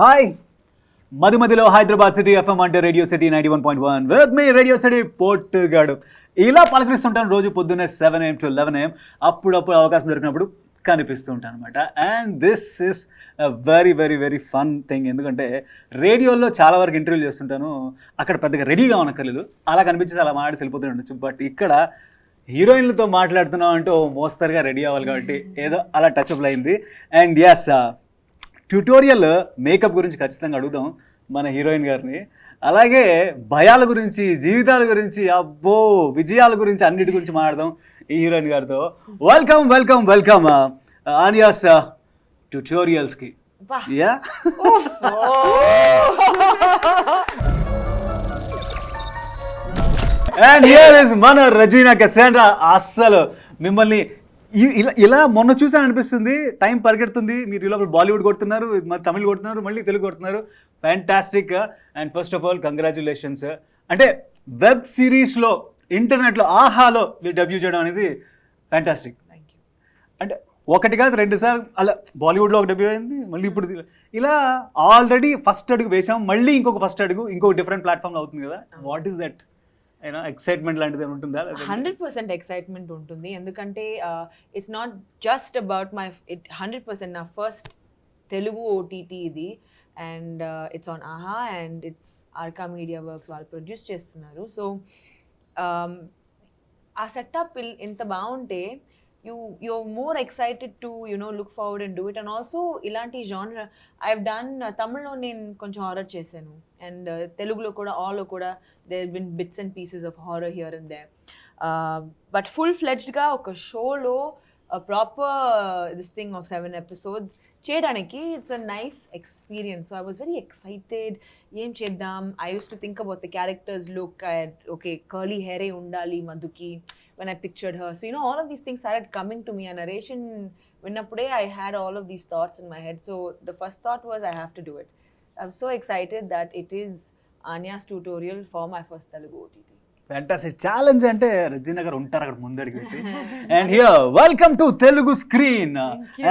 Hi మదిలో Hyderabad city FM అంటే radio city 91.1 with మీ రేడియో సిటీ పోర్టుగాడు. ఇలా పలకరిస్తుంటాను రోజు పొద్దున్నే 7 AM to 11 AM. అప్పుడప్పుడు అవకాశం దొరికినప్పుడు కనిపిస్తూ ఉంటాను అనమాట. And this is very very very fun thing. ఎందుకంటే రేడియోలో చాలా వరకు ఇంటర్వ్యూలు చేస్తుంటాను, అక్కడ పెద్దగా రెడీగా ఉండక్కర్లేదు, అలా కనిపించేసి అలా మాట్లాడి వెళ్ళిపోతూ ఉండొచ్చు. బట్ ఇక్కడ హీరోయిన్లతో మాట్లాడుతున్నాం అంటే మోస్తరుగా రెడీ అవ్వాలి కాబట్టి ఏదో అలా టచ్అప్ అయింది. అండ్ ఎస్, ట్యూటోరియల్ మేకప్ గురించి ఖచ్చితంగా అడుగుదాం మన హీరోయిన్ గారిని. అలాగే భయాల గురించి, జీవితాల గురించి, అబ్బో విజయాల గురించి, అన్నిటి గురించి మాట్లాడదాం ఈ హీరోయిన్ గారితో. వెల్కమ్ వెల్కమ్ వెల్కమ్ ఆన్యాస్ ట్యూటోరియల్స్కి. యా అండ్ హియర్ ఇస్ మన రెజీనా కసాండ్రా. అస్సలు మిమ్మల్ని ఇలా మొన్న చూసాను అనిపిస్తుంది, టైం పరిగెడుతుంది. మీరు ఇలా బాలీవుడ్ కొడుతున్నారు, తమిళ్ కొడుతున్నారు, మళ్ళీ తెలుగు కొడుతున్నారు. Fantastic. And first of all congratulations. అంటే వెబ్ సిరీస్లో, ఇంటర్నెట్లో, ఆహాలో మీరు డెబ్యూ చేయడం అనేది ఫ్యాంటాస్టిక్. అంటే ఒకటి కాదు, 2 సార్లు అలా బాలీవుడ్లో ఒక డెబ్యూ అయింది, మళ్ళీ ఇప్పుడు ఇలా ఆల్రెడీ ఫస్ట్ అడుగు వేసాం, మళ్ళీ ఇంకొక ఫస్ట్ అడుగు ఇంకొక డిఫరెంట్ ప్లాట్ఫామ్లో అవుతుంది కదా. వాట్ ఈస్ దట్ ఎక్సైట్మెంట్ లాంటిది ఉంటుందా? 100% ఎక్సైట్మెంట్ ఉంటుంది. ఎందుకంటే it's not just about my 100% నా ఫస్ట్ తెలుగు ఓటీటీ ఇది. And it's on Aha and it's Arka media works వాళ్ళు ప్రొడ్యూస్ చేస్తున్నారు. సో ఆ సెటప్ ఇంత బాగుంటే you're more excited to look forward and do it. And also ilanti genre I've done Tamil నేను కొంచెం horror చేశాను, అండ్ తెలుగులో కూడా ఆల్ కూడా there have been bits and pieces of horror here and there, but full fledged గా ఒక షోలో a proper this thing of 7 episodes చేయడానికి it's a nice experience. So I was very excited. ఏం చేద్దాం, I used to think about the characters look. Okay, curly hair ఏ ఉండాలి మధుకి when I pictured her. So all of these things started coming to me. A narration vinnappude I had all of these thoughts in my head. So the first thought was I have to do it. I'm so excited that it is Anya's tutorial for my first Telugu OTT. Fantastic challenge అంటే రెజీనా గారు ఉంటారు అక్కడ ముందడికి వేసి. And here welcome to Telugu screen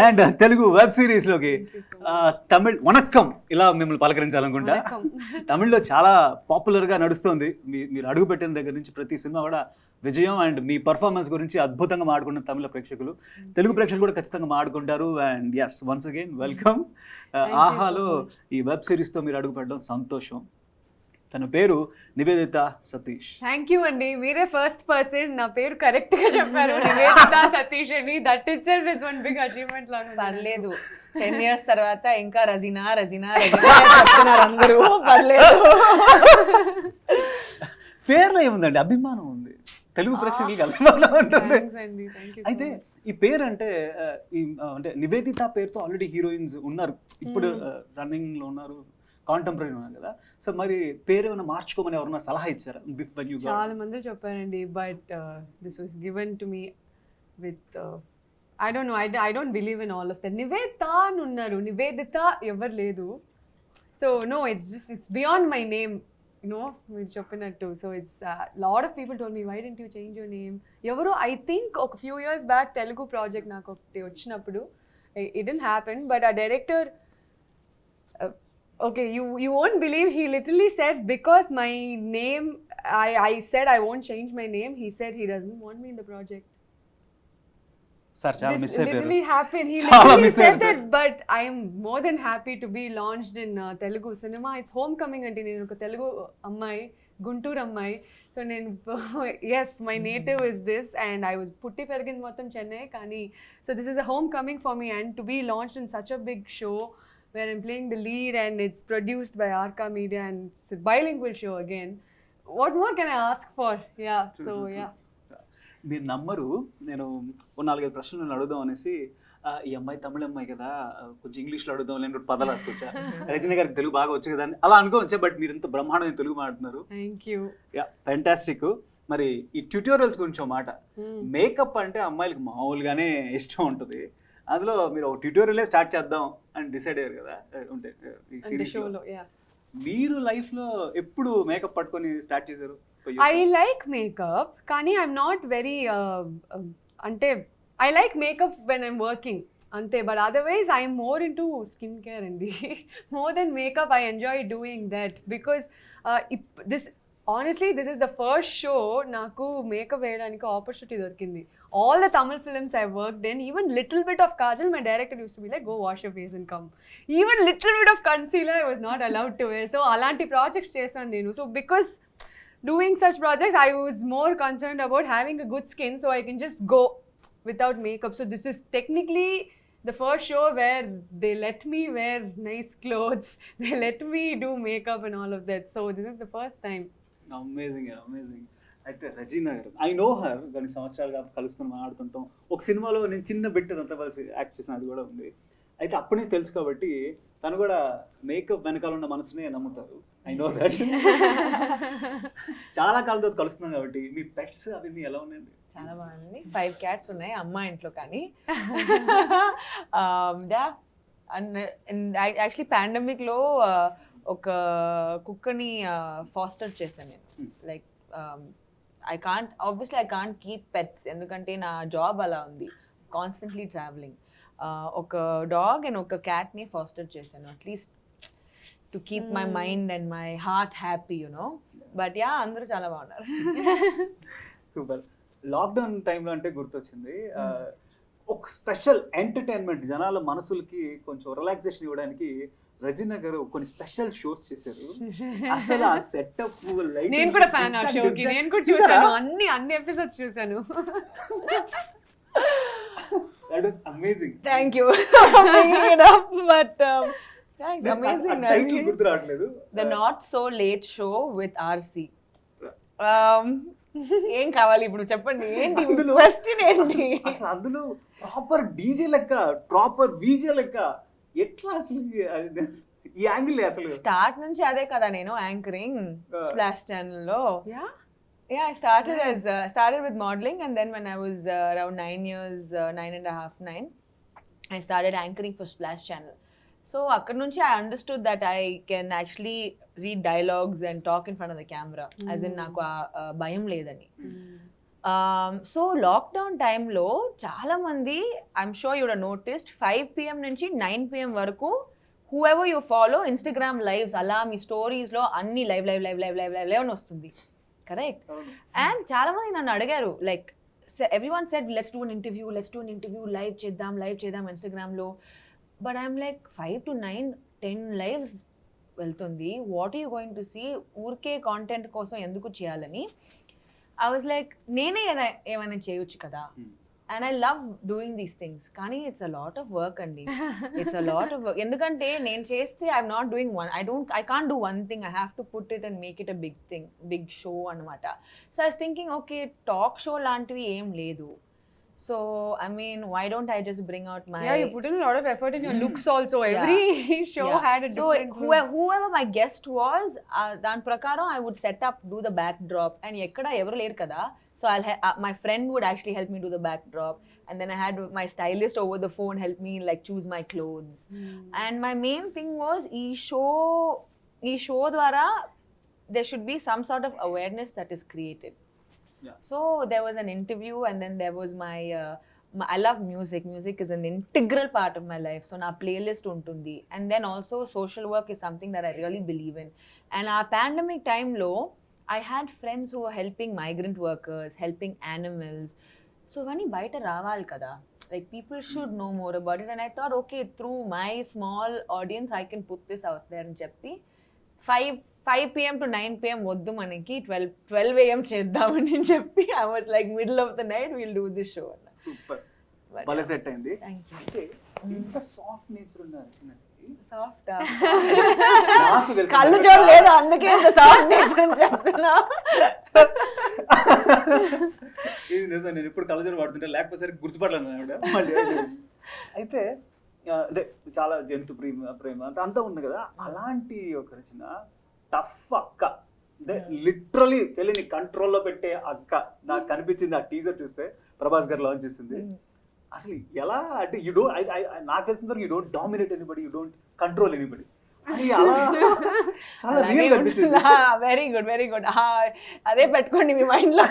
and Telugu web series లోకి. తమిళ్ వనక్కం ఇలా మిమ్మల్ని పలకరించాలనుకుంటా. తమిళ్లో చాలా పాపులర్ గా నడుస్తుంది. మీరు అడుగు పెట్టిన దగ్గర నుంచి ప్రతి సినిమా కూడా విజయం. అండ్ మీ పర్ఫార్మెన్స్ గురించి అద్భుతంగా మాట్లాడుకున్న తమిళ ప్రేక్షకులు, తెలుగు ప్రేక్షకులు కూడా ఖచ్చితంగా మాట్లాడుకుంటారు. And yes, once again welcome. ఆహాలో ఈ వెబ్ సిరీస్తో మీరు అడుగు పెట్టడం సంతోషం. తన పేరు నివేదిత సతీష్. థ్యాంక్ యూ అండి, మీరే ఫస్ట్ పర్సన్ నా పేరు కరెక్ట్ గా చెప్పారు, నివేదిత సతీష్ అని. That itself is one big achievement లాగా. పర్లేదు, 10 years తర్వాత ఇంకా రజీనా రజీనా రజీనా చెప్తున్నారు అందరూ. పర్లేదు, పేరులో ఏముందండి, అభిమానం ఉంది, తెలుగు ప్రేక్షకులకి అభిమానం ఉంటుంది. అయితే ఈ పేరు అంటే నివేదిత పేరుతో ఆల్రెడీ హీరోయిన్స్ ఉన్నారు, ఇప్పుడు రన్నింగ్ లో ఉన్నారు, కాంటెంపరీ ఉన్నారు కదా. సో మరి పేరు ఏమైనా మార్చుకోమని ఎవరన్నా సలహా ఇచ్చారా? చాలా మంది చెప్పారండి, but this was given to me with I don't know, I don't believe in all of that. Nivedita అని ఉన్నారు, నివేదిత ఎవరు లేదు. So no, it's beyond my name, మీరు చెప్పినట్టు. So it's lot of people told me, why don't you change your name. ఎవరు I think ఒక few years back Telugu project నాకు ఒకటి వచ్చినప్పుడు, ఇట్ డిడ్ంట్ హ్యాపెన్, బట్ ఆ director, okay, you won't believe, he literally said because my name, I said I won't change my name, he said he doesn't want me in the project. Sir, chala miss ayyaru. Literally happened. He literally said that, but I am more than happy to be launched in Telugu cinema. It's homecoming ante nenu oka Telugu ammai, Guntur ammai. So nenu yes, my native is this, and I was putti perigin mottham Chennai kani. So this is a homecoming for me, and to be launched in such a big show where I'm playing the lead and it's produced by Arca Media and it's a bilingual show again. What more can I ask for? Yeah, so yeah. మీరు నమ్మరు, నేను 4-5 ప్రశ్నలు అడుగుదాం అనేసి, ఈ అమ్మాయి తమిళ అమ్మాయి కదా, కొంచెం ఇంగ్లీష్లో అడుగుదాం, నేను పదాలు రాసుకొచ్చా, రజనీ గారికి తెలుగు బాగా వచ్చు కదా అని అలా అనుకోవచ్చా. బట్ మీరు ఇంత బ్రహ్మాండమైన తెలుగు మాట్లాడుతున్నారు. Thank you. Yeah, fantastic. మరి ఈ ట్యూటోరియల్స్ గురించి ఒక మాట. మేకప్ అంటే అమ్మాయిలకి మామూలుగానే ఇష్టం ఉంటుంది, అందులో మీరు ఒక ట్యూటోరియలే స్టార్ట్ చేద్దాం అని డిసైడ్ అయ్యారు కదా. అంటే ఈ సిరీస్లో మీరు లైఫ్లో ఎప్పుడు మేకప్ పట్టుకొని స్టార్ట్ చేశారు? ఐ లైక్ మేకప్, కానీ ఐఎమ్ నాట్ వెరీ అంటే I like makeup when I'm working. ante, but otherwise I am more into skincare andi. More than makeup, I enjoy doing that because honestly this is the first show naku makeup veyadaniki opportunity dorkindi. All the Tamil films I worked in, even little bit of kajal, my director used to be like, go wash your face and come. Even little bit of concealer I was not allowed to wear. So alanti projects chesanu nenu. So because doing such projects, I was more concerned about having a good skin so I can just go without makeup. So this is technically the first show where they let me wear nice clothes, they let me do makeup and all of that. So this is the first time. Amazing. అయితే రెజీనా గారు, I know her, కొన్ని సంవత్సరాలుగా కలుస్తున్నాం, ఆడుతుంటాం. ఒక సినిమాలో నేను చిన్న bit అంతా కలిసి యాక్ట్ చేసిన అది కూడా ఉంది. అయితే అప్పటి నుంచి తెలుసు కాబట్టి తను కూడా మేకప్ వెనకాల ఉన్న మనసునే నమ్ముతారు. I know that. చాలా కాలంతో కలుస్తున్నాం కాబట్టి మీ పెట్స్ అవన్నీ ఎలా ఉన్నాయండి? చాలా బాగుంది. 5 cats ఉన్నాయి అమ్మ ఇంట్లో. కానీ యాక్చువల్లీ పాండమిక్లో ఒక కుక్కని ఫాస్టర్ చేశాను నేను. Like I can't keep pets, ఎందుకంటే నా జాబ్ అలా ఉంది, కాన్స్టెంట్లీ ట్రావెలింగ్. ఒక డాగ్ అండ్ ఒక క్యాట్ని ఫాస్టర్ చేశాను, at least to keep my mind and my heart happy, you know. But yeah, అందరూ చాలా బాగున్నారు. సూపర్. లాక్డౌన్ టైంలో అంటే గుర్తొచ్చింది, ఒక స్పెషల్ ఎంటర్టైన్మెంట్, జనాల మనసులకి కొంచెం రిలాక్సేషన్ ఇవ్వడానికి రెజినా గారు కొన్ని స్పెషల్ షోస్ చేశారు. అసలు ఆ సెటప్, నేను కూడా ఫ్యాన్ ఆ షోకి, నేను కూడా చూసాను, అన్ని ఎపిసోడ్స్ చూసాను. That was amazing. Thank you for bringing it up, but thanks. Amazing. Title గుర్తు రావట్లేదు. The Not So Late Show with RC. ఏం కావాలి ఇప్పుడు చెప్పండి, ఏంటి క్వశ్చన్ ఏంటి? అసలు అందులో ప్రాపర్ డీజే లెక్క, ప్రాపర్ వీజే లెక్క, ఎట్లా అసలు ఈ యాంగిల్? అసలు స్టార్ట్ నుంచి అదే కదా నేను యాంకరింగ్ స్ప్లాష్ ఛానల్లో. Yeah, I started with modeling, and then when I was around 9 years, 9.5, I started anchoring for Splash Channel. So akkad nunchi I understood that I can actually read dialogues and talk in front of the camera, as in naku bayam ledani. So lockdown time lo chaala mandi, I'm sure you would have noticed, 5 PM nunchi 9 PM varaku whoever you follow Instagram lives ala mi stories lo anni live అని వస్తుంది. Correct. And చాలా మంది నన్ను అడిగారు, like everyone said let's do an interview, live చేద్దాం ఇన్స్టాగ్రామ్లో. But I'm like 5 to 9, 10 lives వెళ్తుంది, what are you going to see? ఊరికే కాంటెంట్ కోసం ఎందుకు చేయాలని ఐ వాజ్ లైక్, నేనే ఏమైనా చేయొచ్చు కదా. And I love doing these things. Kani, it's a lot of work, Andi. It's a lot of work. Endukante nen chesthe, I'm not doing one. I can't do one thing. I have to put it and make it a big thing, big show anamata. So I was thinking, okay, talk show lantivi em ledu. So I mean, why don't I just bring out my... Yeah, you put in a lot of effort in your looks also. Every show had a different look. Whoever my guest was, dan prakaram I would set up, do the backdrop, and ekkada evaru leru kada. So my friend would actually help me do the backdrop, and then I had my stylist over the phone help me like choose my clothes. And my main thing was ee show dwara there should be some sort of awareness that is created. Yeah. So there was an interview, and then there was my I love music. Music is an integral part of my life. So na playlist untundi, and then also social work is something that I really believe in. And our pandemic time lo I had friends who were helping migrant workers, helping animals. So vani baita raval kada, like people should know more about it. And I thought, okay, through my small audience I can put this out there and cheppi 5 PM to 9 PM వద్దు మనకి 12 AM చేద్దామని చెప్పి I was like middle of the night we'll do this show. Super, భలే set అయింది. Thank you. అంటే ఇంత soft nature ఉన్నారు చిన్నది. సాఫ్ట్ కళ్ళు చూడలేదు, అందుకే ఇంత సాఫ్ట్ నేచర్ అని చెప్తున్నా. ఇది నిజం, నేను ఇప్పుడు కళ్ళజోడు పడుతుంటే లేకపోతే సరే గుర్తుపడలేను ఆవిడ. అయితే అంటే చాలా జంతు ప్రేమ అంతా ఉంది కదా, అలాంటి ఒక రచన టఫ్ అక్క, అంటే లిటరలీ తెలియని కంట్రోల్లో పెట్టే అక్క నాకు కనిపించింది ఆ టీజర్ చూస్తే. ప్రభాస్ గారు లాంచ్ చేసింది. అసలు ఎలా అంటే యూ డోంట్, నాకు తెలిసిన వరకు you don't dominate anybody, you don't control anybody. చాలా రియల్ అనిపించింది. Very good. అదే పెట్టుకోండి మీ మైండ్ లో.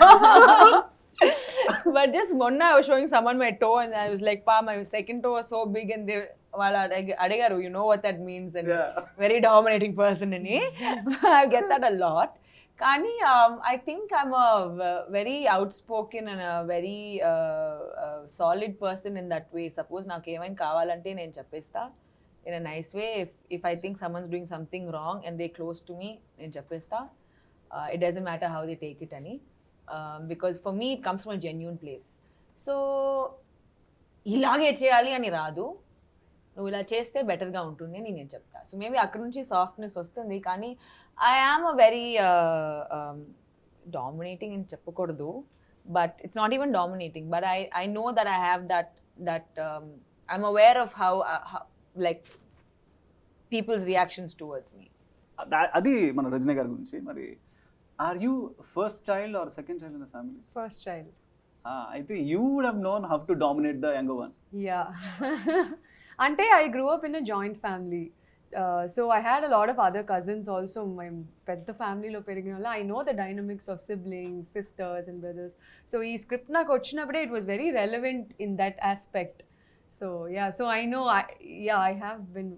But just one I was showing someone my toe and I was like, Pa, my second toe was so big and they adigaru, you know what that means, and very dominating person in me. I get that a lot. Kani, I think I'm a very outspoken and a very solid person in that way. Suppose నాకు ఏమైనా కావాలంటే నేను చెప్పేస్తా in a nice way. If I think someone's doing something wrong and they're close to me, నేను చెప్పేస్తా. It doesn't matter how they take it ani. Because for me it comes from a genuine place. So ఇలాగే చేయాలి అని రాదు, నువ్వు ఇలా చేస్తే బెటర్గా ఉంటుంది అని నేను చెప్తా. సో మేబీ అక్కడ నుంచి సాఫ్ట్నెస్ వస్తుంది. కానీ I am a very dominating అని చెప్పకూడదు, but it's not even dominating, but I know that I have that I'm aware of how like people's reactions towards me. అది మన రజనీ గారి గురించి. మరి are you first child or second child in the family? First child. అయితే you would have known how to dominate the younger one. Yeah. అంటే I grew up in a joint family. So I had a lot of other cousins also. My పెద్ద ఫ్యామిలీలో పెరిగిన వల్ల I know the dynamics of siblings, sisters and brothers. So ఈ script నాకు వచ్చినప్పుడే it was very relevant in that aspect. So yeah, so I know I have been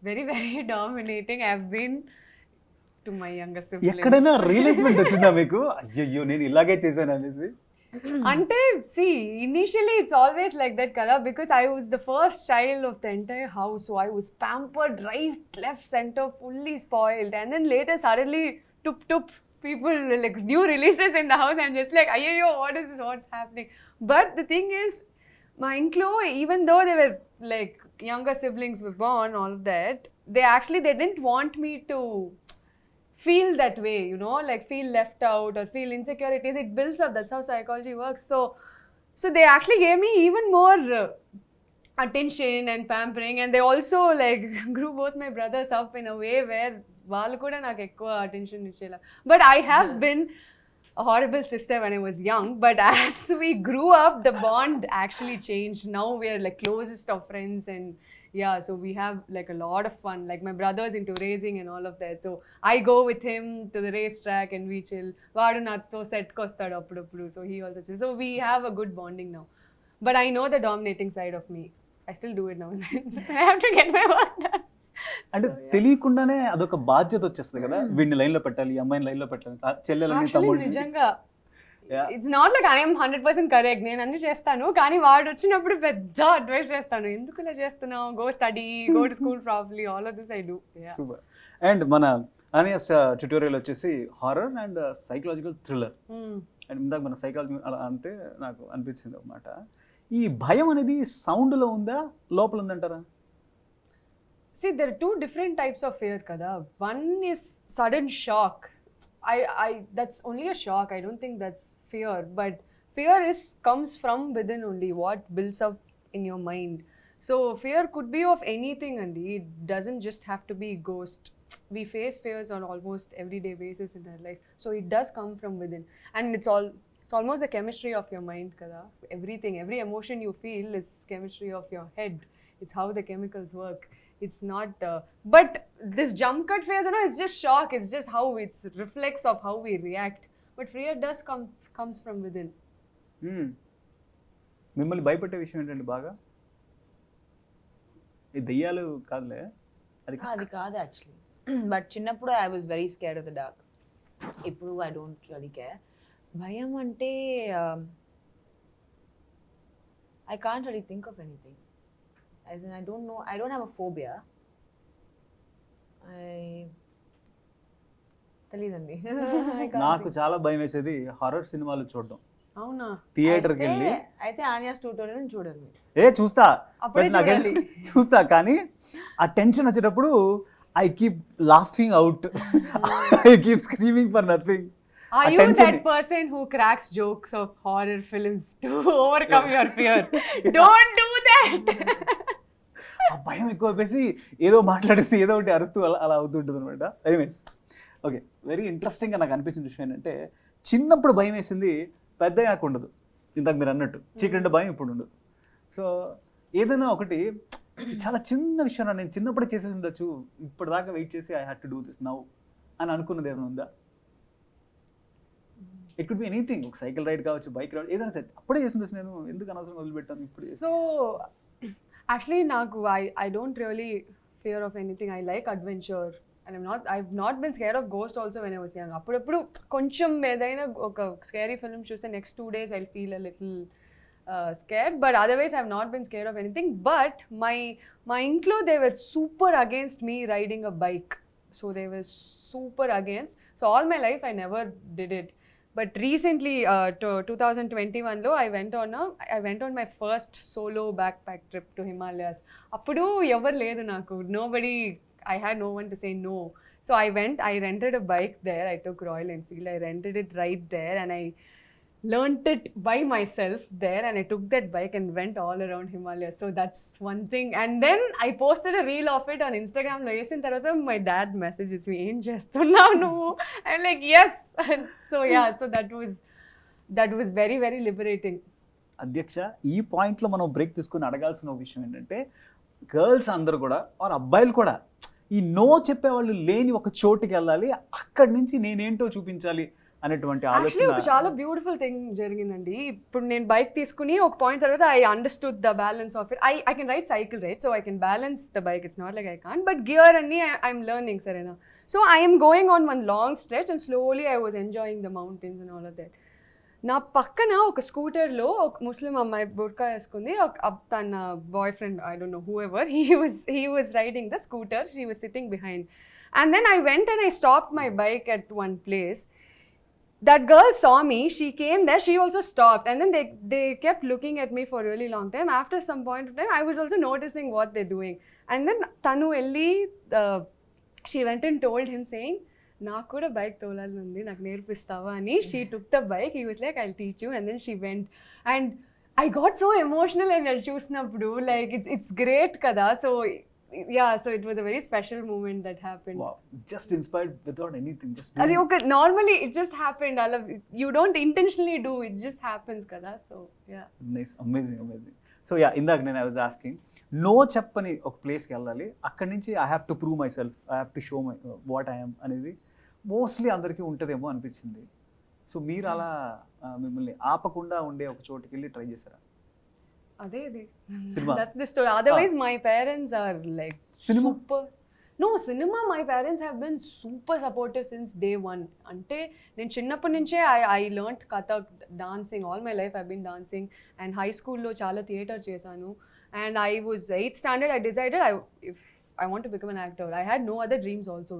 very very dominating. I have been to my younger siblings. ఎక్కడైనా రియలైజ్మెంట్ వచ్చిందా మీకు, అయ్యో నేను ఇలాగే చేశాను అనేసి? Ante, see, initially it's always like that, kada, because I was the first child of the entire house, so I was pampered right, left, center, fully spoiled. And then later, suddenly, tup, people, like new releases in the house, I'm just like, ayyo, what is this, what's happening? But the thing is, my in-law, even though they were like younger siblings were born, all of that, they didn't want me to feel that way, you know, like feel left out or feel insecurities. It builds up. That's how psychology works. So they actually gave me even more attention and pampering, and they also like grew both my brothers up in a way where వాళ్ళు కూడా నాకు ఎక్కువ attention ఇచ్చేలా. But I have been a horrible sister when I was young, but as we grew up, the bond actually changed. Now we are like closest of friends, and yeah, so we have like a lot of fun. Like my brother's into racing and all of that, so I go with him to the racetrack and we chill. Vaadu natho set kostadu appudu, so he also chill. So we have a good bonding now. But I know the dominating side of me. I still do it now and then. I have to get my work done. అంటే తెలియకుండానే అదొక బాధ్యత వచ్చేస్తుంది కదా, వీడిని లైన్లో పెట్టాలి, అమ్మాయిని లైన్లో పెట్టాలి, చెల్లెలని తమ్ముడిని. నిజంగా it's not like I'm 100% correct, నేను అన్ని చేస్తాను, కానీ వాడు వచ్చినప్పుడు పెద్ద అడ్వైస్ చేస్తాను, ఎందుకు ఇలా చేస్తున్నావు, go study, go to school properly, all of this I do. Super. And మన అనియాస్ ట్యుటోరియల్ వచ్చేసి horror and psychological thriller. And ఇందాక మన సైకాలజీ అలా అంటే నాకు అనిపించింది అన్నమాట, ఈ భయం అనేది సౌండ్లో ఉందా లోపల ఉందంటారా? See, there are two different types of fear, kada. One is sudden shock. That's only a shock. I don't think that's fear. But fear comes from within only, what builds up in your mind. So fear could be of anything, and it doesn't just have to be ghost. We face fears on almost everyday basis in our life. So it does come from within, and it's almost the chemistry of your mind, kada. Everything, every emotion you feel is chemistry of your head. It's how the chemicals work. It's not but this jump cut phase, you know, it's just shock, it's just how it's reflex of how we react. But fear does comes from within. మిమ్మల్ని భయపెట్టే విషయం ఏంటంటే బాగా ఈ దెయ్యాలు కాదులే, అది కాదు యాక్చువల్లీ. బట్ చిన్నప్పుడు I was very scared of the dark. ఇప్పుడు ఐ డోంట్ రియలీ కేర్. భయం అంటే I can't really think of anything. As in, I don't know, I don't have a phobia. తెలీదండి. నాకు చాలా భయం వేసేది హారర్ సినిమాలు చూడడం. అవునా? థియేటర్కి వెళ్ళి అయితే ఆన్యాస్ ట్యూటోరియల్ చూడండి. చూస్తా, చూస్తా, కానీ ఆ టెన్షన్ వచ్చేటప్పుడు I keep laughing out, I keep screaming for nothing. Are you that person who cracks jokes of horror films to overcome your fear? Don't do that. ఆ భయం ఎక్కువ వేసి ఏదో మాట్లాడేసి ఏదో ఒకటి అరుస్తూ అలా అవుతుంటుంది అనమాట. ఎనీవేస్, ఓకే, వెరీ ఇంట్రెస్టింగ్గా నాకు అనిపించిన విషయం ఏంటంటే, చిన్నప్పుడు భయం వేసింది పెద్దయ్యాక ఉండదు. ఇందాక మీరు అన్నట్టు చీకటి భయం ఇప్పుడు ఉండదు. సో ఏదైనా ఒకటి చాలా చిన్న విషయం నేను చిన్నప్పుడే చేసేసి ఉండొచ్చు, ఇప్పటిదాకా వెయిట్ చేసి I had to do this now అని అనుకున్నది ఏమైనా ఉందా? ఇట్ కుడ్ బి ఎనీథింగ్, ఒక సైకిల్ రైడ్ కావచ్చు, బైక్ రైడ్, ఏదైనా సరే. అప్పుడే చేసింది నేను, ఎందుకు అనవసరం వదిలిపెట్టాను ఇప్పుడు. So actually నాకు I don't really fear of anything. I like adventure and I've not been scared of ghost also when I was young. అప్పుడప్పుడు కొంచెం ఏదైనా ఒక స్కేరీ ఫిల్మ్ చూస్తే next 2 days I'll feel a little scared, but otherwise I've not been scared of anything. But my intlo, they were super against me riding a bike. So they were super against. So all my life I never did it. But recently, 2021 lo, I went on my first solo backpack trip to Himalayas. Appudu ever ledu naku. Nobody, I had no one to say no. So I rented a bike there. I took Royal Enfield. I rented it right there and I learned it by myself there, and I took that bike and went all around Himalayas. So that's one thing. And then I posted a reel of it on Instagram lo. Yesin tarvata my dad messages me, "Em chestunnao nuvu?" I'm like, "Yes." So yeah, so that was very, very liberating. అధ్యక్ష, ఈ పాయింట్లో మనం break తీసుకుని అడగాల్సిన విషయం ఏంటంటే, girls అందరూ కూడా ఆర్ అబ్బాయిలు కూడా ఈ నో చెప్పేవాళ్ళు లేని ఒక చోటుకి వెళ్ళాలి, అక్కడి నుంచి నేనేంటో చూపించాలి అనేటువంటి యాక్చువల్లీ ఒక ఆలోచన. చాలా బ్యూటిఫుల్ థింగ్ జరిగిందండి. ఇప్పుడు నేను బైక్ తీసుకుని ఒక పాయింట్ తర్వాత I understood the balance of it. I can ride cycle right, so I can balance the bike. It's not like I can, but gear అన్ని ఐఎమ్ లెర్నింగ్, సరేనా. So I'm going on one long stretch and slowly I was enjoying the mountains and all of that. నా పక్కన ఒక స్కూటర్లో ఒక ముస్లిం అమ్మాయి బుర్కా వేసుకుంది. తన boy friend, I don't know whoever, he was riding the scooter, she was sitting behind. And then I went and I stopped my bike at one place. That girl saw me, she came there, she also stopped, and then they kept looking at me for a really long time. After some point of time, I was also noticing what they're doing. And then Tanu Elli, she went and told him saying, "Naaku kuda bike tolali undi, naaku nerpistava ani." She took the bike, he was like, "I'll teach you," and then she went. And I got so emotional and I chusnappudu, like it's great kada. So yeah, so it was a very special moment that happened. Wow, just inspired without anything, just అది ఒక normally it just happened. I love it. You don't intentionally do, it just happens kada. So yeah, nice, amazing. So yeah, ఇందాక నేను I was asking, no చెప్పని ఒక ప్లేస్కి వెళ్ళాలి, అక్కడి నుంచి I have to prove my self, I have to show my what I'm అనేది mostly అందరికీ ఉంటుందేమో అనిపించింది. సో మీరు అలా మిమ్మల్ని ఆపకుండా ఉండే ఒక చోటుకి వెళ్ళి ట్రై చేశారా? adedi Cinema. that's the story. Otherwise my parents are like Cinema? super. No, cinema, my parents have been super supportive since day one. Ante nen chinnappu nunche I learned kathak, dancing. All my life I've been dancing, and high school lo chala theater chesanu. And I was 8th standard, I decided if I want to become an actor. I had no other dreams also.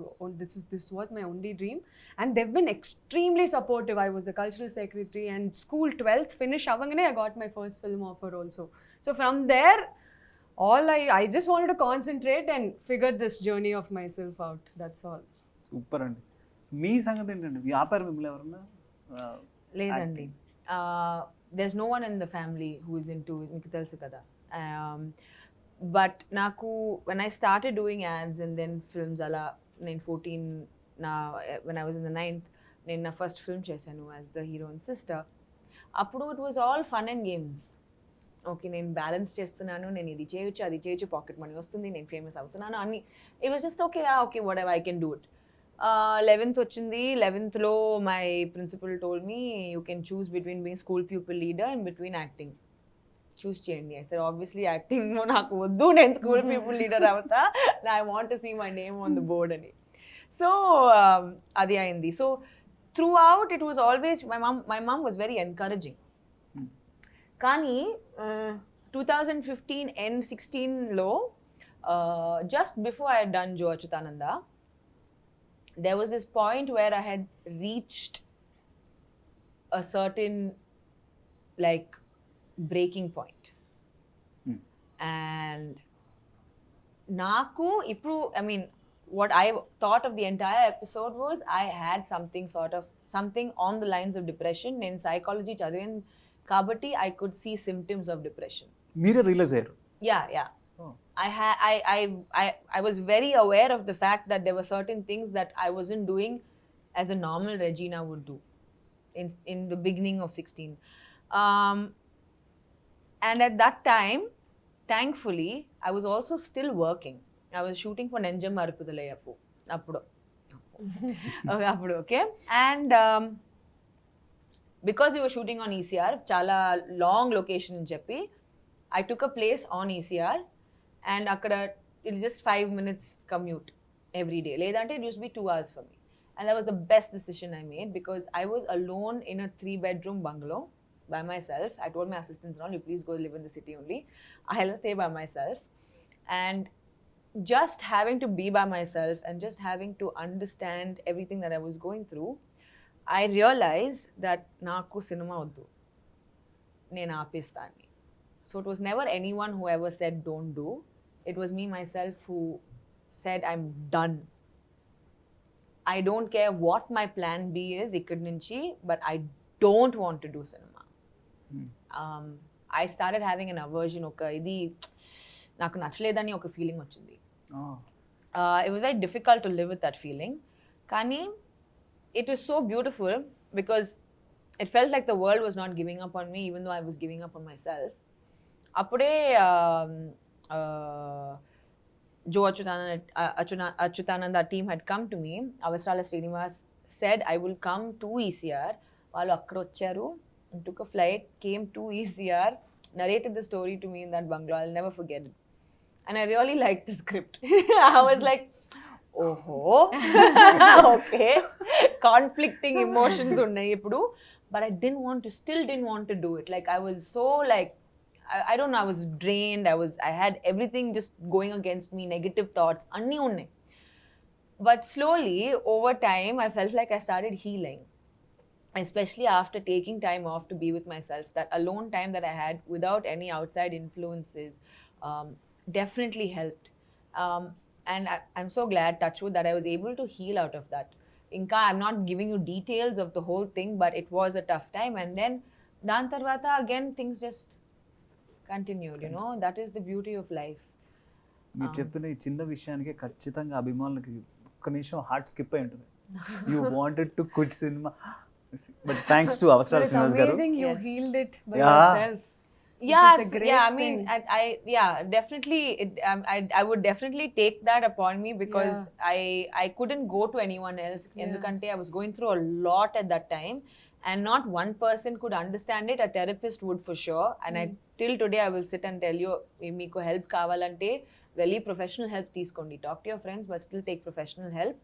This was my only dream, and they've been extremely supportive. I was the cultural secretary, and school 12th finish avangane I got my first film offer also. So from there, all I just wanted to concentrate and figure this journey of myself out. That's all. Super అండి. మీ సంగతి ఏంటండి? వ్యాపారం మిమ్మల్ని ఎవరన్నా లేదండి. there's no one in the family who is into, మీకు తెలుసు కదా. బట్ నాకు when I started doing ads and then films అలా, నేను 14 when I was in the 9th, నేను నా ఫస్ట్ ఫిల్మ్ చేశాను యాజ్ ద హీరోయిన్ సిస్టర్. అప్పుడు it was all fun and games. Okay, నేను బ్యాలెన్స్ చేస్తున్నాను, నేను ఇది చేయొచ్చు, అది చేయొచ్చు, పాకెట్ మనీ వస్తుంది, నేను ఫేమస్ అవుతున్నాను అన్ని. It was just okay whatever I can do it. 11th వచ్చింది. 11th లో my principal told me, you can choose between being school people leader and between acting. Choose చేయండి. Sir obviously acting నాకు వద్దు, నేను school people leader అవుతా, I want to see my name on the board అని. So అది అయింది. So throughout it was always my mom was very encouraging. కానీ 2015 and 16లో just before I had done Jo Achyutananda, there was this point where I had reached a certain like breaking point. And naku ipru, I mean, what I thought of the entire episode was I had something on the lines of depression. In psychology chadivin kabatti I could see symptoms of depression. మీరే realise అయ్యారు? Yeah. I was very aware of the fact that there were certain things that I wasn't doing as a normal Regina would do in the beginning of 16. And at that time, thankfully, I was also still working. I was shooting for Nenjam Marupudalayapu. Appudu. Okay. And because we were shooting on ECR, chala long location అని చెప్పి I took a place on ECR and akkada it is just 5 minutes commute every day. Ledante it used to be 2 hours for me. And that was the best decision I made because I was alone in a 3-bedroom bungalow by myself. I told my assistants, "No, you please go live in the city only. I'll stay by myself." And just having to be by myself and just having to understand everything that I was going through, I realized that naaku cinema oddu. Nenu aapistani. So it was never anyone who ever said don't do. It was me myself who said I'm done. I don't care what my plan B is ikkad nunchi, but I don't want to do cinema. I started having an aversion. Oka idi naku nachaledani oka feeling ochindi. It was very difficult to live with that feeling. Kani it was so beautiful because it felt like the world was not giving up on me even though I was giving up on myself. Appude Joe Achyutanand, our team had come to me. Avasrala Srinivas said, I will come to ECR. Vallu akkada vacharu and took a flight, came to ECR, narrated the story to me in that bungalow. I'll never forget it. And I really liked the script. I was like, oh, okay. Conflicting emotions unnai ippudu. But I still didn't want to do it. Like I was so like, I don't know, I was drained. I had everything just going against me, negative thoughts, anni unnai. But slowly, over time, I felt like I started healing. Especially after taking time off to be with myself. That alone time that I had without any outside influences definitely helped. And I'm so glad, touchwood, that I was able to heal out of that. Inka, I'm not giving you details of the whole thing, but it was a tough time. And then, dan tarvata, again, things just continued, you know. That is the beauty of life. మీరు చెప్పిన ఈ చిన్న విషయానికి ఖచ్చితంగా అభిమానులకి ఒక్క నిమిషం heart skip అయి ఉంటుంది. You wanted to quit cinema, but thanks to అవసరాల శ్రీనివాస్ గారు. Amazing, you healed it by yourself. Definitely. I would definitely take that upon me because I couldn't go to anyone else. Endukante I was going through a lot at that time, and not one person could understand it. A therapist would for sure, and till today I will sit and tell you, meeku help kavalante velli professional help teeskondi. Talk to your friends, but still take professional help.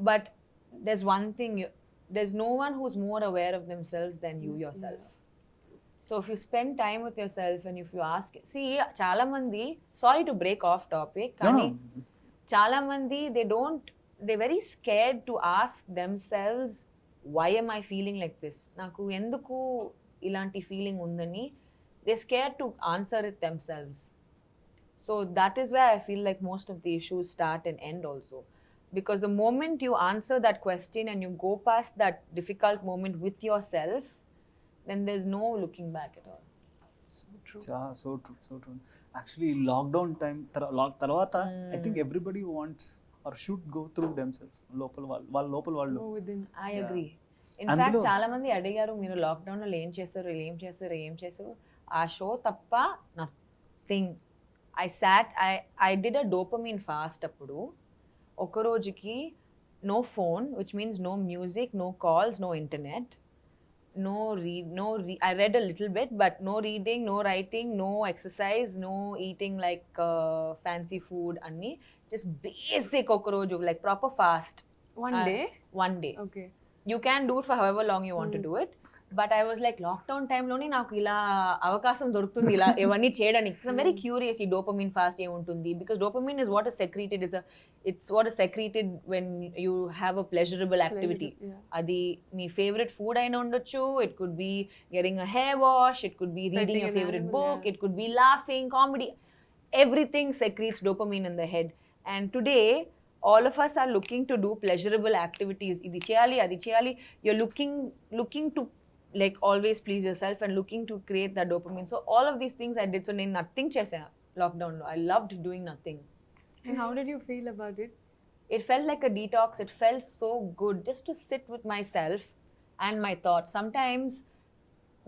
But there's one thing, there's no one who's more aware of themselves than you yourself. So if you spend time with yourself and if you ask, see, chala mandi, sorry to break off topic, kani chala mandi, they're very scared to ask themselves, why am I feeling like this? Naku enduku ilanti feeling undani, they're scared to answer it themselves. So that is where I feel like most of the issues start and end also. Because the moment you answer that question and you go past that difficult moment with yourself, then there's no looking back at all. So true. So true. Actually, lockdown time tarvata, I think everybody wants or should go through themselves. Local వాళ్ళు. Go within. I agree. In fact, చాలా మంది అడిగారు, మీరు lockdown లో ఏం చేస్తారు. ఆ show తప్ప nothing. I did a dopamine fast అప్పుడు. ఒక రోజుకి no phone, which means no music, no calls, no internet. I read a little bit, but no reading, no writing, no exercise, no eating like fancy food, anni. Just basic okoroju, like proper fast. One day? One day. Okay. You can do it for however long you want to do it. But I was like, lockdown time loni naaku ila avakasam dorukutundi ila evanni cheyadaniki. I'm very curious, ee dopamine fast em untundi, because dopamine is what is secreted, it's what is secreted when you have a pleasurable activity. Adi mee favorite food aina undochu, it could be getting a hair wash, it could be reading your favorite book, it could be laughing, comedy. Everything secretes dopamine in the head. And today all of us are looking to do pleasurable activities. Idi cheyali, adi cheyali. You're looking to like always please yourself and looking to create that dopamine. So all of these things I did. So nenu nothing chesa lockdown lo. I loved doing nothing. And how did you feel about it? It felt like a detox. It felt so good just to sit with myself and my thoughts. Sometimes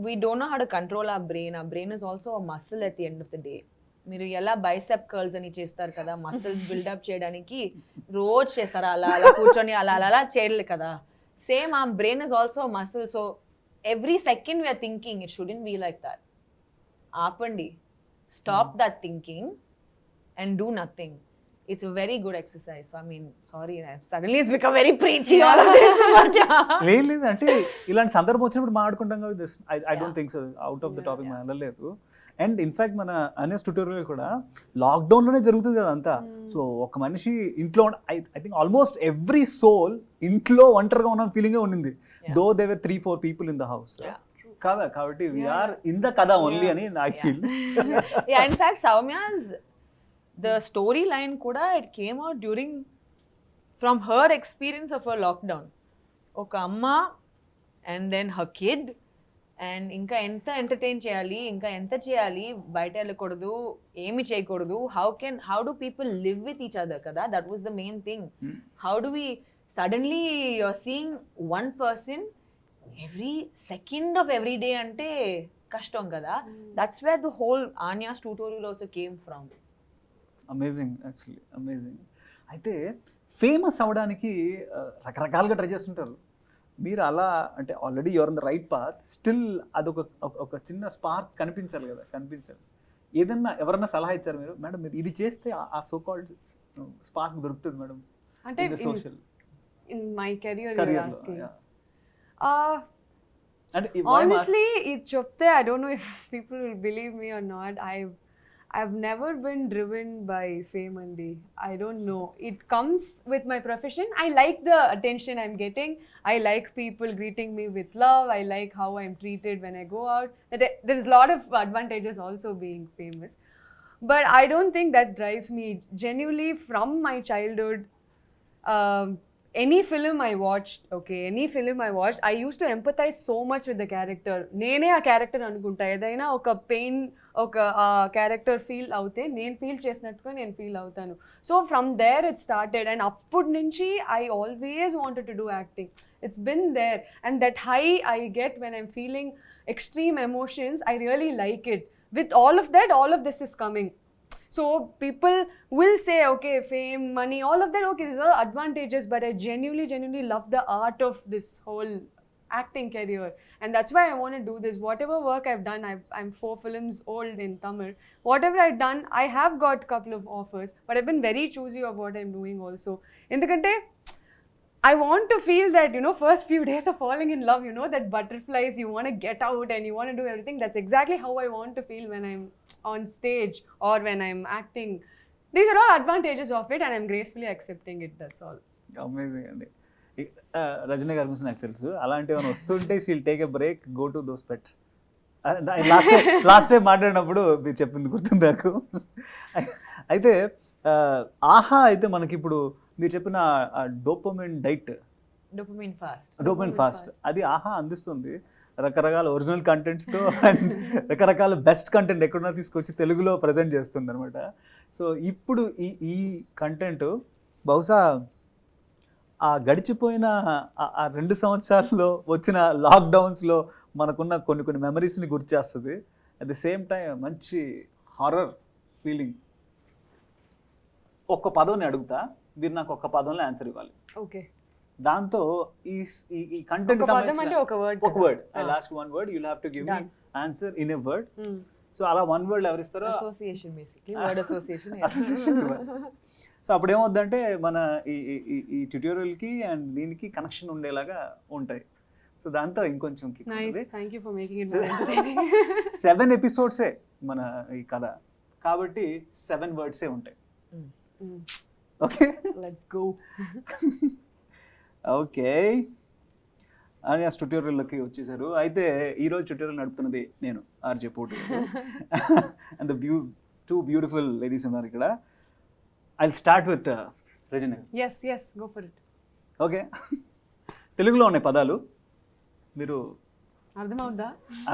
we don't know how to control our brain. Our brain is also a muscle at the end of the day. మీరు ఎలా bicep curls అని చేస్తారు కదా, muscles buildup చేయడానికి రోజు చేస్తారు, అలా కూర్చొని అలా చేయలేదు కదా. Same, our brain is also a muscle. So every second we are thinking, it shouldn't be like that. Aapandi. Stop that thinking and do nothing. It's a very good exercise. So I mean, sorry, suddenly it's become very preachy all of this. But yeah. లేదు అంటే ఇలాంటి సందర్భం వచ్చినప్పుడు మాట్లాడుకుంటాం కాబట్టి I don't think so out of the topic మనం వెళ్ళలేదు. And in fact మన అనేస్ ట్యూటోరియల్ కూడా లాక్డౌన్లోనే జరుగుతుంది కదా అంతా. సో ఒక మనిషి ఇంట్లో I think almost every soul ఇంట్లో ఒంటరిగా ఉన్న ఫీలింగే ఉండింది. Though they were 3-4 people in the house కదా. కాబట్టి వీఆర్ ఇన్ ద కదా ఓన్లీ అని I feel. Yeah, in fact, Soumya's the storyline kuda, it came out during from her experience of her lockdown. Oka amma and then her kid, and ఇంకా ఎంత entertain చేయాలి, ఇంకా ఎంత చేయాలి, బయట వెళ్ళకూడదు, ఏమి చేయకూడదు, how do people live with each other కదా. That was the main thing. How do we suddenly you're seeing one person every second of every day అంటే కష్టం కదా. That's where the whole Anya's tutorial also came from. Amazing, actually amazing. అయితే famous అవ్వడానికి రకరకాలుగా try చేస్తుంటారు. మీరు అలా అంటే already your on the right path, still అదొక ఒక చిన్న స్పార్క్ కనిపించాలి కదా, కనిపించాలి. ఏదన్నా ఎవరన్నా సలహా ఇచ్చారు మీరు, మేడం మీరు ఇది చేస్తే ఆ సో కాల్డ్ స్పార్క్ దొరుకుతుంది మేడం అంటే social in my career Career you're lo, asking? yeah. And Honestly, it chopte, I don't know if people will believe me or not. I've never been driven by fame, Andy. I don't know. It comes with my profession. I like the attention I'm getting. I like people greeting me with love. I like how I'm treated when I go out. There's a lot of advantages also being famous. But I don't think that drives me. Genuinely, from my childhood, any film I watched, I used to empathize so much with the character. నేనే ఆ character అనుకుంటా. ఏదైనా ఒక pain ఒక character feel అవుతే నేను feel చేసినట్టుగా నేను ఫీల్ అవుతాను. So from there it started. And అప్పటి నుంచి I always wanted to do acting. It's been there. And that high I get when I'm feeling extreme emotions, I really like it. With all of that, all of this is coming. So people will say, okay, fame, money, all of that, okay, these are advantages, but I genuinely love the art of this whole acting career. And that's why I want to do this. Whatever work I've done, I'm 4 films old in Tamil. Whatever I've done, I have got a couple of offers, but I've been very choosy of what I'm doing also. Endukante I want to feel that, first few days of falling in love, that butterflies, you want to get out and you want to do everything. That's exactly how I want to feel when I'm on stage or when I'm acting. These are all advantages of it and I'm gracefully accepting it, that's all. Amazing అండి. రజనీ గారి గురించి నాకు తెలుసు. అలాంటి ఏమైనా వస్తుంటే she'll take a break, go to those pets. Last time మాట్లాడినప్పుడు మీరు చెప్పింది గుర్తుంది నాకు. అయితే ఆహా అయితే మనకి ఇప్పుడు మీరు చెప్పిన డోపమైన్ డైట్, డోపమైన్ ఫాస్ట్, అది ఆహా అందిస్తుంది. రకరకాల ఒరిజినల్ కంటెంట్స్తో అండ్ రకరకాల బెస్ట్ కంటెంట్ ఎక్కడున్నా తీసుకొచ్చి తెలుగులో ప్రజెంట్ చేస్తుంది అనమాట. సో ఇప్పుడు ఈ కంటెంట్ బహుశా ఆ గడిచిపోయిన ఆ 2 సంవత్సరాల్లో వచ్చిన లాక్డౌన్స్లో మనకున్న కొన్ని మెమరీస్ని గుర్తు చేస్తుంది. అట్ ది సేమ్ టైం మంచి హారర్ ఫీలింగ్. ఒక్క పదంని అడుగుతా, మీరు నాకు ఒక్క పదంలో ఆన్సర్ ఇవ్వాలి. ఓకే. దాంతో ఈ కంటెంట్ ఒక word, I last 1 word, you'll have to give me answer in a word. So అలా 1 word ఎవరు ఇస్తారో association, basically word association. So అప్పుడు ఏమవుద్దంటే మన ఈ ట్యూటోరియల్కి అండ్ దీనికి కనెక్షన్ ఉండేలాగా ఉంటాయి. సో దాంతో ఇంకొంచెం 7 ఎపిసోడ్సే మన ఈ కథ కాబట్టి 7 words ఉంటాయి. Okay, let's go. Okay, Anya's ట్యూటోరియల్లోకి వచ్చేసారు. అయితే ఈరోజు ట్యూటోరియల్ నడుపుతున్నది నేను, ఆర్జే పోటు. And the two beautiful ladies ఉన్నారు ఇక్కడ. I'll start with Regina. Yes, go for it. Okay, తెలుగులో ఉన్నాయి పదాలు, మీరు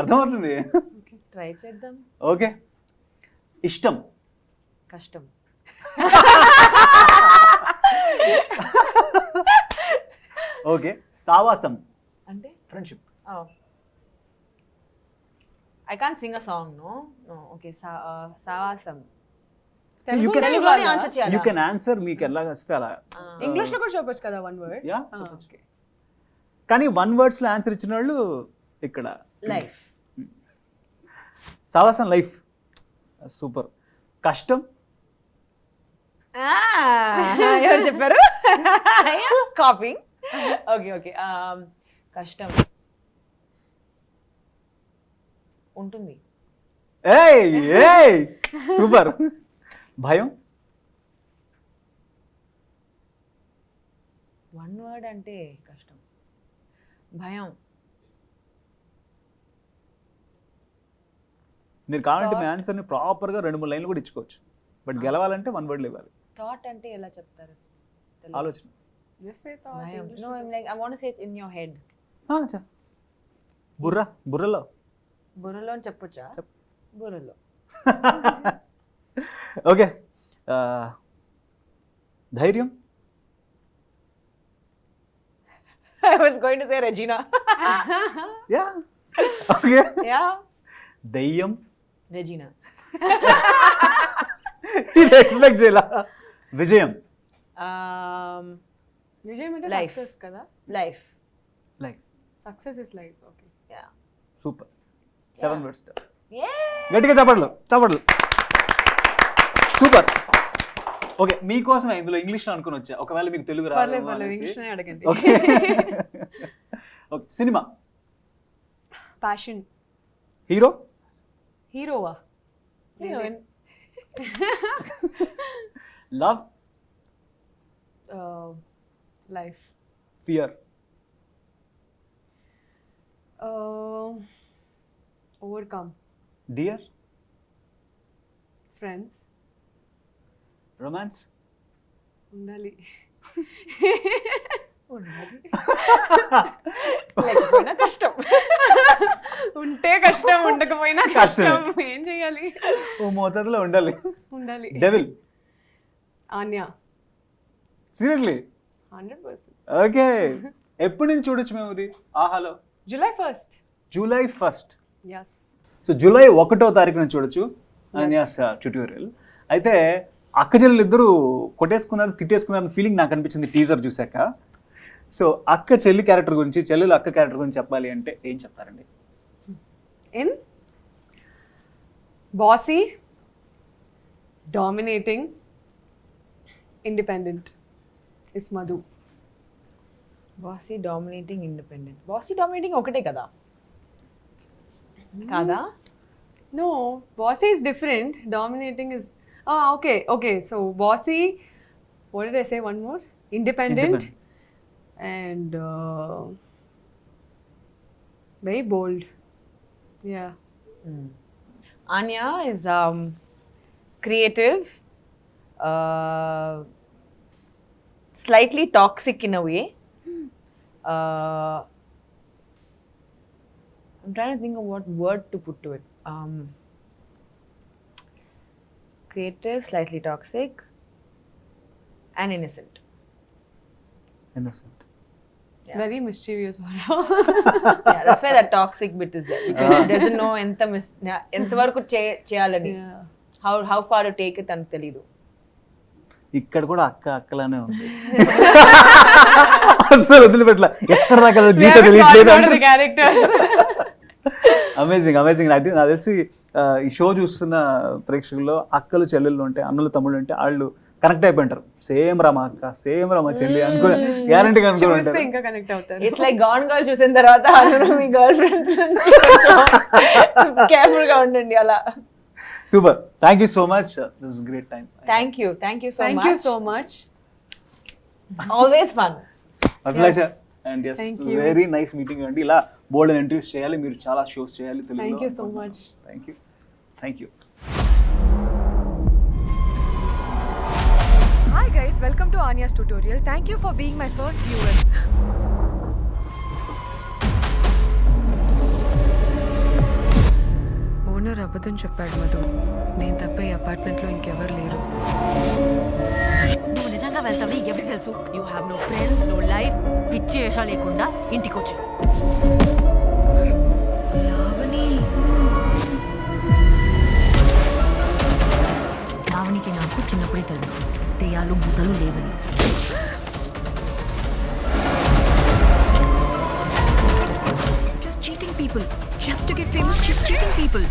అర్థమవుతుంది, ట్రై చేద్దాం. ఓకే. ఇష్టం, కష్టం, ఓకే. సావాసం అంటే friendship. I can't sing a song, no. Okay, సావాసం. You can answer, మీకు ఎలా వస్తే అలా. ఇంగ్లీష్ లో కూడా చెప్పొచ్చు కదా 1 word. Yeah, okay. కానీ 1 wordsలో ఆన్సర్ ఇచ్చిన వాళ్ళు ఇక్కడ లైఫ్. సావాసం లైఫ్. సూపర్. కష్టం. ఎవరు చెప్పారు? కాపింగ్. ఓకే. కష్టం ఉంటుంది. ఏయ్ సూపర్. భయం. 1 word అంటే కష్టం. భయం. మీరు కావాలంటే మీ ఆన్సర్ని ప్రాపర్గా 2-3 లైన్లు కూడా ఇచ్చుకోవచ్చు, బట్ గెలవాలంటే 1 wordలో ఇవ్వాలి. థాట్ అంటే ఎలా చెప్తారు? ఆలోచన. Just say thought. భయం. No, I'm like, I want to say it in your head. బుర్రలో. బుర్రలో అని చెప్పొచ్చా? బుర్రలో. ఓకే. ధైర్యం. I was going to say Regina. Yeah. Okay. Yeah. దయ్యం. Regina. ఇది ఎక్స్పెక్ట్ చేయాల. విజయం. విజయం అంటే Life. సక్సెస్ కదా. Life. Life. Success is life. Okay. Yeah. Super. 7 words. Yeah. గట్టిగా చప్పట్లు. సూపర్. ఓకే, మీకోసమే ఇందులో ఇంగ్లీష్లో అనుకుని వచ్చా, ఒకవేళ మీకు తెలుగు పర్లేదు రాదు. ఇంగ్లీష్లోనే అడగండి. ఓకే. సినిమా. ప్యాషన్. హీరో. హీరోవా? Heroine. Love. Life. Fear. Overcome. Dear. Friends. Romance. ఉండాలి. లేకపోయినా కష్టం. ఉంటే కష్టం, ఉండకపోయినా కష్టం. ఏం చేయాలి? ఓ మోతాదులో ఉండాలి. డెవిల్. ఆన్యా. సీరియస్లీ? 100%. ఓకే. ఎప్పటి నుంచి చూడొచ్చు మేము ఇది ఆహాలో? July 1st. July 1st. Yes. So July 1వ తారీఖున చూడొచ్చు అన్యాస్ ట్యూటోరియల్. అయితే అక్క చెల్లెలు ఇద్దరు కొట్టేసుకున్నారు, తిట్టేసుకున్నారు ఫీలింగ్ నాకు అనిపించింది టీజర్ చూశాక. సో అక్క చెల్లి క్యారెక్టర్ గురించి, చెల్లెలు అక్క క్యారెక్టర్ గురించి చెప్పాలి అంటే ఏం చెప్తారండి? In bossy, dominating, independent is Madhu. Bossy, dominating, independent. Bossy dominating ఒకటే కదా? కాదా? No, bossy is different. Dominating is okay. So bossy, what did I say? One more. Independent. And very bold. Yeah. Anya is creative, slightly toxic in a way. I'm trying to think of what word to put to it. Creative, slightly toxic, and innocent. Yeah. Very mischievous also. Yeah, that's why that toxic bit is there, because she doesn't know ఎంత వరకు చేయాలని, how far to take it అని తెలీదు. ఇక్కడ కూడా అక్కలానే ఉంది. అసలు వదిలిపెట్ల, ఎక్కడ దాకా గీత తెలియట్లేదు. అమేజింగ్. నాకు తెలిసి ఈ షో చూస్తున్న ప్రేక్షకుల్లో అక్కలు చెల్లెళ్ళు ఉంటే, అన్నలు తమ్ముళ్ళు ఉంటే వాళ్ళు కనెక్ట్ అయిపోయింటారు. సేమ్ రామ అక్క, సేమ్ రామ చెల్లి అనుకునే గ్యారంటీగా అనుకుంటారు. ఇంకా కనెక్ట్ అవుతారు. ఇట్స్ లైక్ గాన్ గర్ల్ చూసిన తర్వాత మీ గర్ల్ ఫ్రెండ్స్ నుంచి కేర్ఫుల్ గా ఉండండి అలా. Super. Thank you so much. This is great time. Thank you so much. Always fun. My pleasure. And yes, very nice meeting you. ఇలా బోల్డ్ and interviews చేయాలి, మీరు చాలా షోస్ చేయాలి తెలుగులో. Thank you so much. Thank you. Hi guys, welcome to Anya's tutorial. Thank you for being my first viewer. Owner అబద్ధం చెప్పాడు మధు. నేను తప్ప ఈ అపార్ట్మెంట్లో ఇంకెవరు లేరు. నువ్వు నిజంగా వెళ్తావని ఎవరికి తెలుసు? You have no friends, no life. పిచ్చి వేషా లేకుండా ఇంటికి వచ్చి లావణికి నాకు చిన్నప్పుడే తెలుసు దెయ్యాలు భూతాలు లేవని. people. Just to get famous, she's cheating people.